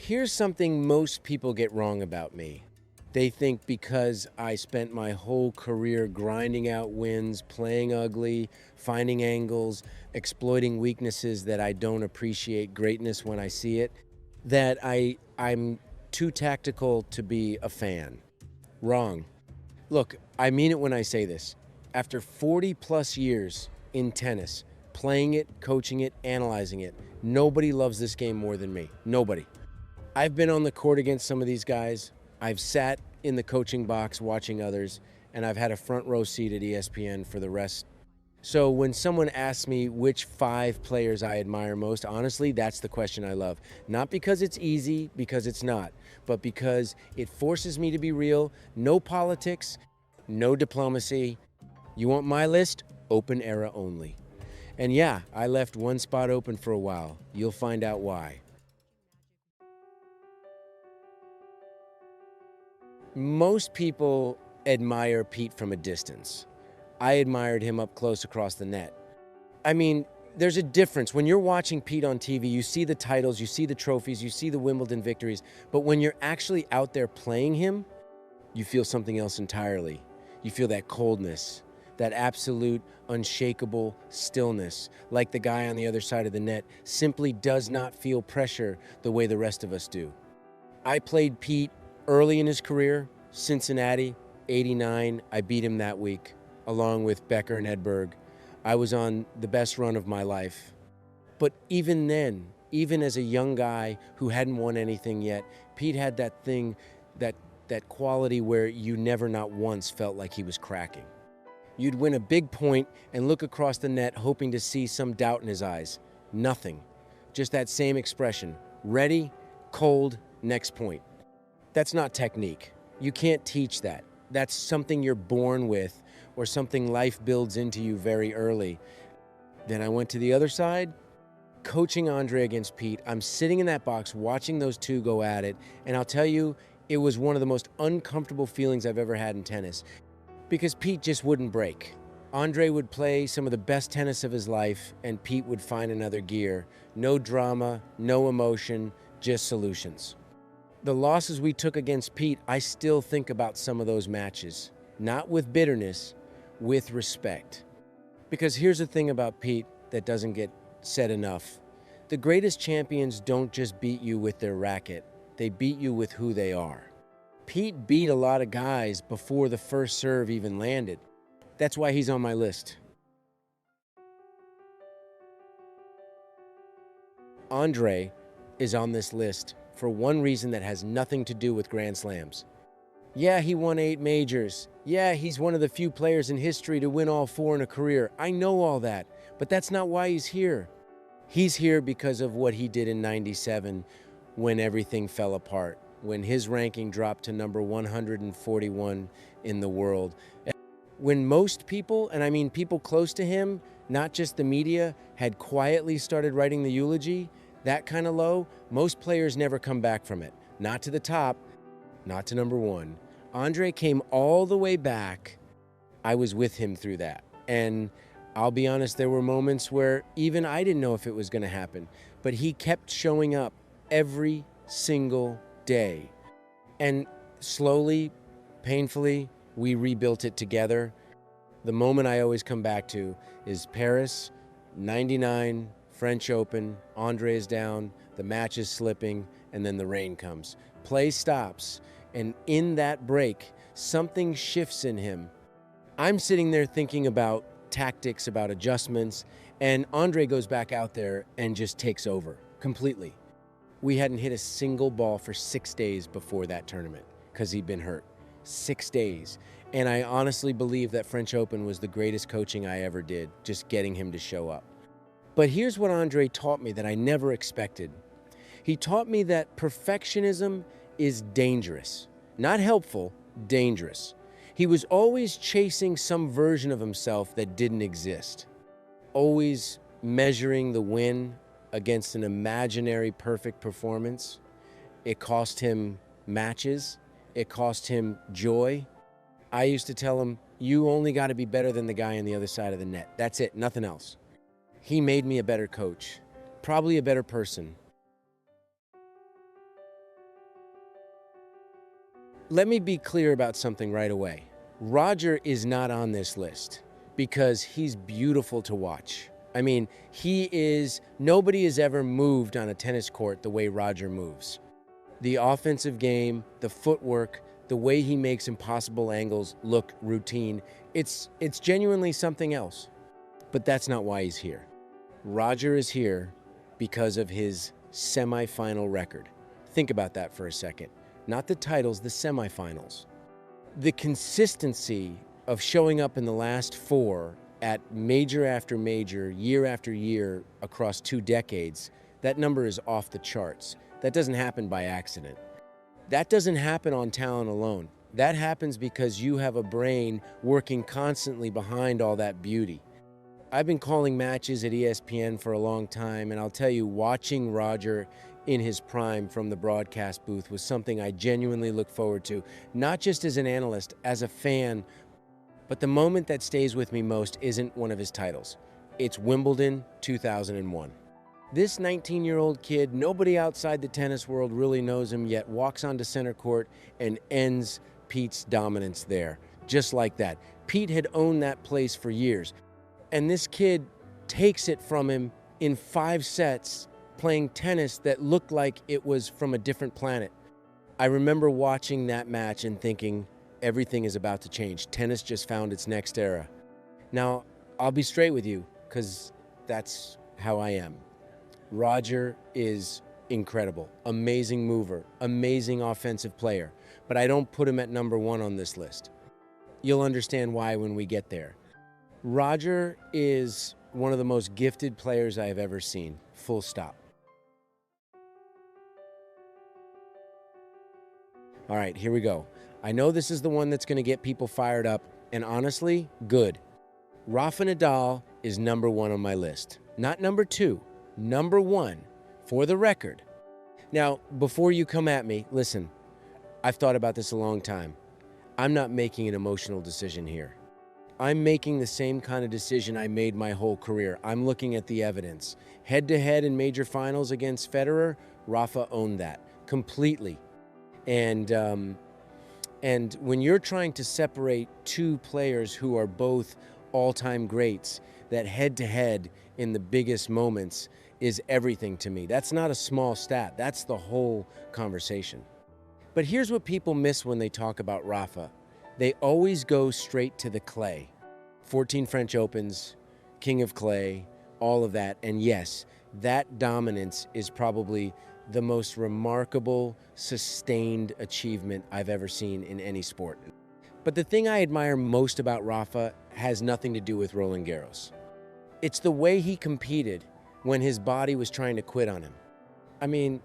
Here's something most people get wrong about me. They think because I spent my whole career grinding out wins, playing ugly, finding angles, exploiting weaknesses that I don't appreciate greatness when I see it, that I'm too tactical to be a fan. Wrong. Look, I mean it when I say this. After 40 plus years in tennis, playing it, coaching it, analyzing it, nobody loves this game more than me. Nobody. I've been on the court against some of these guys. I've sat in the coaching box watching others, and I've had a front row seat at ESPN for the rest. So when someone asks me which 5 players I admire most, honestly, that's the question I love. Not because it's easy, because it's not, but because it forces me to be real. No politics, no diplomacy. You want my list? Open era only. And yeah, I left one spot open for a while. You'll find out why. Most people admire Pete from a distance. I admired him up close across the net. I mean, there's a difference. When you're watching Pete on TV, you see the titles, you see the trophies, you see the Wimbledon victories, but when you're actually out there playing him, you feel something else entirely. You feel that coldness, that absolute unshakable stillness, like the guy on the other side of the net simply does not feel pressure the way the rest of us do. I played Pete early in his career, Cincinnati, 89. I beat him that week, along with Becker and Edberg. I was on the best run of my life. But even then, even as a young guy who hadn't won anything yet, Pete had that thing, that quality where you never not once felt like he was cracking. You'd win a big point and look across the net hoping to see some doubt in his eyes. Nothing. Just that same expression. Ready, cold, next point. That's not technique. You can't teach that. That's something you're born with or something life builds into you very early. Then I went to the other side, coaching Andre against Pete. I'm sitting in that box watching those two go at it, and I'll tell you, it was one of the most uncomfortable feelings I've ever had in tennis because Pete just wouldn't break. Andre would play some of the best tennis of his life, and Pete would find another gear. No drama, no emotion, just solutions. The losses we took against Pete, I still think about some of those matches. Not with bitterness, with respect. Because here's the thing about Pete that doesn't get said enough. The greatest champions don't just beat you with their racket. They beat you with who they are. Pete beat a lot of guys before the first serve even landed. That's why he's on my list. Andre is on this list for one reason that has nothing to do with Grand Slams. Yeah, he won 8 majors. Yeah, he's one of the few players in history to win all 4 in a career. I know all that, but that's not why he's here. He's here because of what he did in '97 when everything fell apart, when his ranking dropped to number 141 in the world. When most people, and I mean people close to him, not just the media, had quietly started writing the eulogy, that kind of low, most players never come back from it. Not to the top, not to number 1. Andre came all the way back. I was with him through that. And I'll be honest, there were moments where even I didn't know if it was going to happen, but he kept showing up every single day. And slowly, painfully, we rebuilt it together. The moment I always come back to is Paris, 99, French Open, Andre is down, the match is slipping, and then the rain comes. Play stops, and in that break, something shifts in him. I'm sitting there thinking about tactics, about adjustments, and Andre goes back out there and just takes over completely. We hadn't hit a single ball for 6 days before that tournament because he'd been hurt. 6 days. And I honestly believe that French Open was the greatest coaching I ever did, just getting him to show up. But here's what Andre taught me that I never expected. He taught me that perfectionism is dangerous. Not helpful, dangerous. He was always chasing some version of himself that didn't exist. Always measuring the win against an imaginary perfect performance. It cost him matches. It cost him joy. I used to tell him, you only got to be better than the guy on the other side of the net. That's it, nothing else. He made me a better coach, probably a better person. Let me be clear about something right away. Roger is not on this list because he's beautiful to watch. I mean, nobody has ever moved on a tennis court the way Roger moves. The offensive game, the footwork, the way he makes impossible angles look routine, it's genuinely something else. But that's not why he's here. Roger is here because of his semifinal record. Think about that for a second. Not the titles, the semifinals. The consistency of showing up in the last four at major after major, year after year, across 2 decades, that number is off the charts. That doesn't happen by accident. That doesn't happen on talent alone. That happens because you have a brain working constantly behind all that beauty. I've been calling matches at ESPN for a long time, and I'll tell you, watching Roger in his prime from the broadcast booth was something I genuinely look forward to, not just as an analyst, as a fan. But the moment that stays with me most isn't one of his titles. It's Wimbledon 2001. This 19-year-old kid, nobody outside the tennis world really knows him yet, walks onto center court and ends Pete's dominance there, just like that. Pete had owned that place for years, and this kid takes it from him in 5 sets, playing tennis that looked like it was from a different planet. I remember watching that match and thinking, everything is about to change. Tennis just found its next era. Now, I'll be straight with you, because that's how I am. Roger is incredible, amazing mover, amazing offensive player, but I don't put him at number 1 on this list. You'll understand why when we get there. Roger is one of the most gifted players I have ever seen, full stop. All right, here we go. I know this is the one that's going to get people fired up, and honestly, good. Rafa Nadal is number 1 on my list. Not number 2, number 1, for the record. Now, before you come at me, listen, I've thought about this a long time. I'm not making an emotional decision here. I'm making the same kind of decision I made my whole career. I'm looking at the evidence. Head-to-head in major finals against Federer, Rafa owned that completely. And when you're trying to separate 2 players who are both all-time greats, that head-to-head in the biggest moments is everything to me. That's not a small stat. That's the whole conversation. But here's what people miss when they talk about Rafa. They always go straight to the clay. 14 French Opens, King of Clay, all of that. And yes, that dominance is probably the most remarkable, sustained achievement I've ever seen in any sport. But the thing I admire most about Rafa has nothing to do with Roland Garros. It's the way he competed when his body was trying to quit on him. I mean,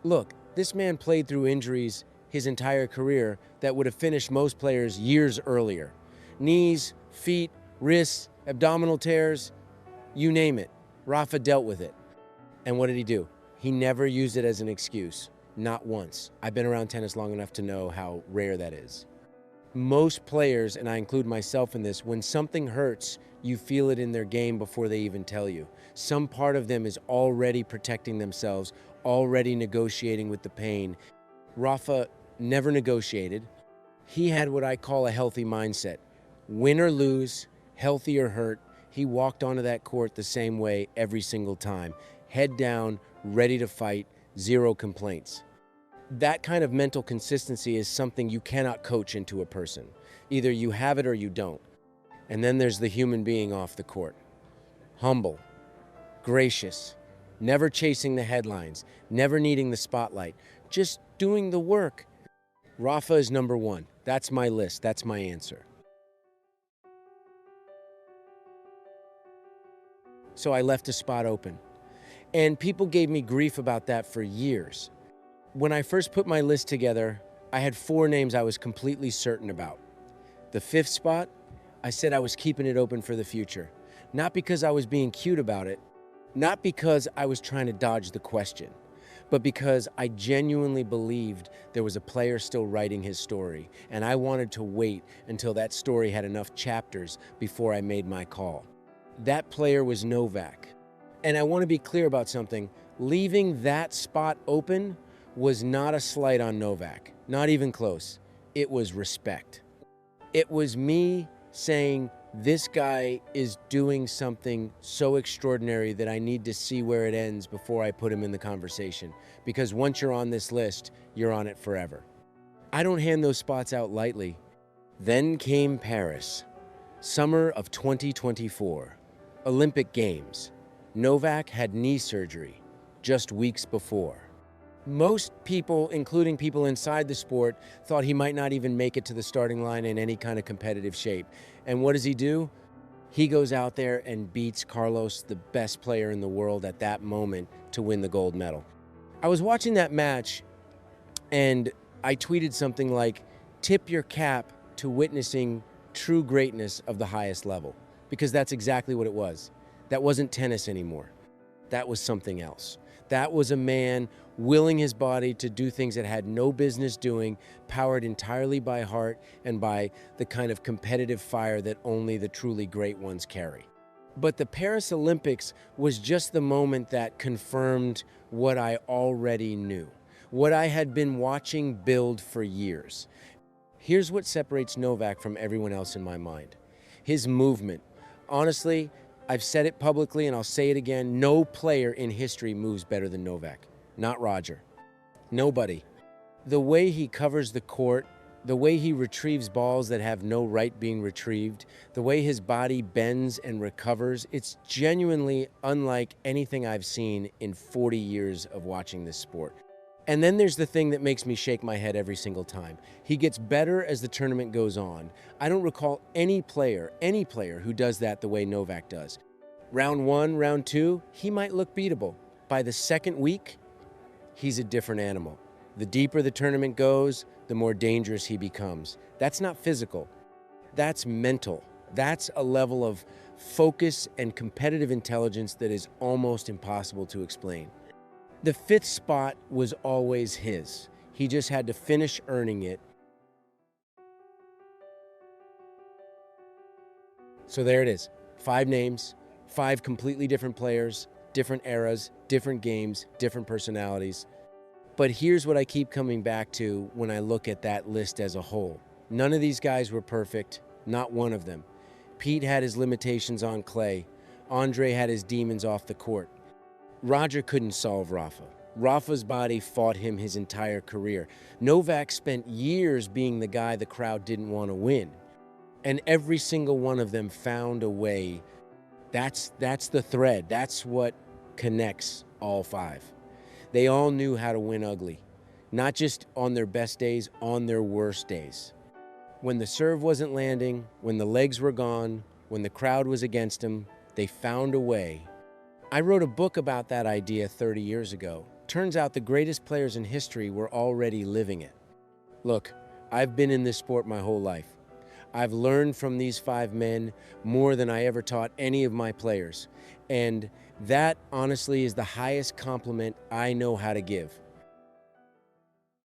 look, this man played through injuries his entire career that would have finished most players years earlier. Knees, feet, wrists, abdominal tears, you name it. Rafa dealt with it. And what did he do? He never used it as an excuse, not once. I've been around tennis long enough to know how rare that is. Most players, and I include myself in this, when something hurts, you feel it in their game before they even tell you. Some part of them is already protecting themselves, already negotiating with the pain. Rafa never negotiated. He had what I call a healthy mindset. Win or lose, healthy or hurt, he walked onto that court the same way every single time. Head down, ready to fight, 0 complaints. That kind of mental consistency is something you cannot coach into a person. Either you have it or you don't. And then there's the human being off the court. Humble, gracious, never chasing the headlines, never needing the spotlight, just doing the work. Rafa is number 1. That's my list. That's my answer. So I left a spot open. And people gave me grief about that for years. When I first put my list together, I had 4 names I was completely certain about. The 5th spot, I said I was keeping it open for the future. Not because I was being cute about it, not because I was trying to dodge the question, but because I genuinely believed there was a player still writing his story, and I wanted to wait until that story had enough chapters before I made my call. That player was Novak. And I want to be clear about something. Leaving that spot open was not a slight on Novak, not even close. It was respect. It was me saying, this guy is doing something so extraordinary that I need to see where it ends before I put him in the conversation. Because once you're on this list, you're on it forever. I don't hand those spots out lightly. Then came Paris, summer of 2024, Olympic Games. Novak had knee surgery just weeks before. Most people, including people inside the sport, thought he might not even make it to the starting line in any kind of competitive shape. And what does he do? He goes out there and beats Carlos, the best player in the world at that moment, to win the gold medal. I was watching that match and I tweeted something like, tip your cap to witnessing true greatness of the highest level. Because that's exactly what it was. That wasn't tennis anymore. That was something else. That was a man willing his body to do things it had no business doing, powered entirely by heart and by the kind of competitive fire that only the truly great ones carry. But the Paris Olympics was just the moment that confirmed what I already knew, what I had been watching build for years. Here's what separates Novak from everyone else in my mind. His movement. Honestly, I've said it publicly and I'll say it again, no player in history moves better than Novak. Not Roger. Nobody. The way he covers the court, the way he retrieves balls that have no right being retrieved, the way his body bends and recovers, it's genuinely unlike anything I've seen in 40 years of watching this sport. And then there's the thing that makes me shake my head every single time. He gets better as the tournament goes on. I don't recall any player who does that the way Novak does. Round one, round two, he might look beatable. By the second week, he's a different animal. The deeper the tournament goes, the more dangerous he becomes. That's not physical. That's mental. That's a level of focus and competitive intelligence that is almost impossible to explain. The fifth spot was always his. He just had to finish earning it. So there it is. 5 names, 5 completely different players, different eras, different games, different personalities. But here's what I keep coming back to when I look at that list as a whole. None of these guys were perfect, not one of them. Pete had his limitations on clay. Andre had his demons off the court. Roger couldn't solve Rafa. Rafa's body fought him his entire career. Novak spent years being the guy the crowd didn't want to win. And every single one of them found a way. That's the thread. That's what connects all 5. They all knew how to win ugly. Not just on their best days, on their worst days. When the serve wasn't landing, when the legs were gone, when the crowd was against them, they found a way. I wrote a book about that idea 30 years ago. Turns out the greatest players in history were already living it. Look, I've been in this sport my whole life. I've learned from these 5 men more than I ever taught any of my players. And that, honestly, is the highest compliment I know how to give.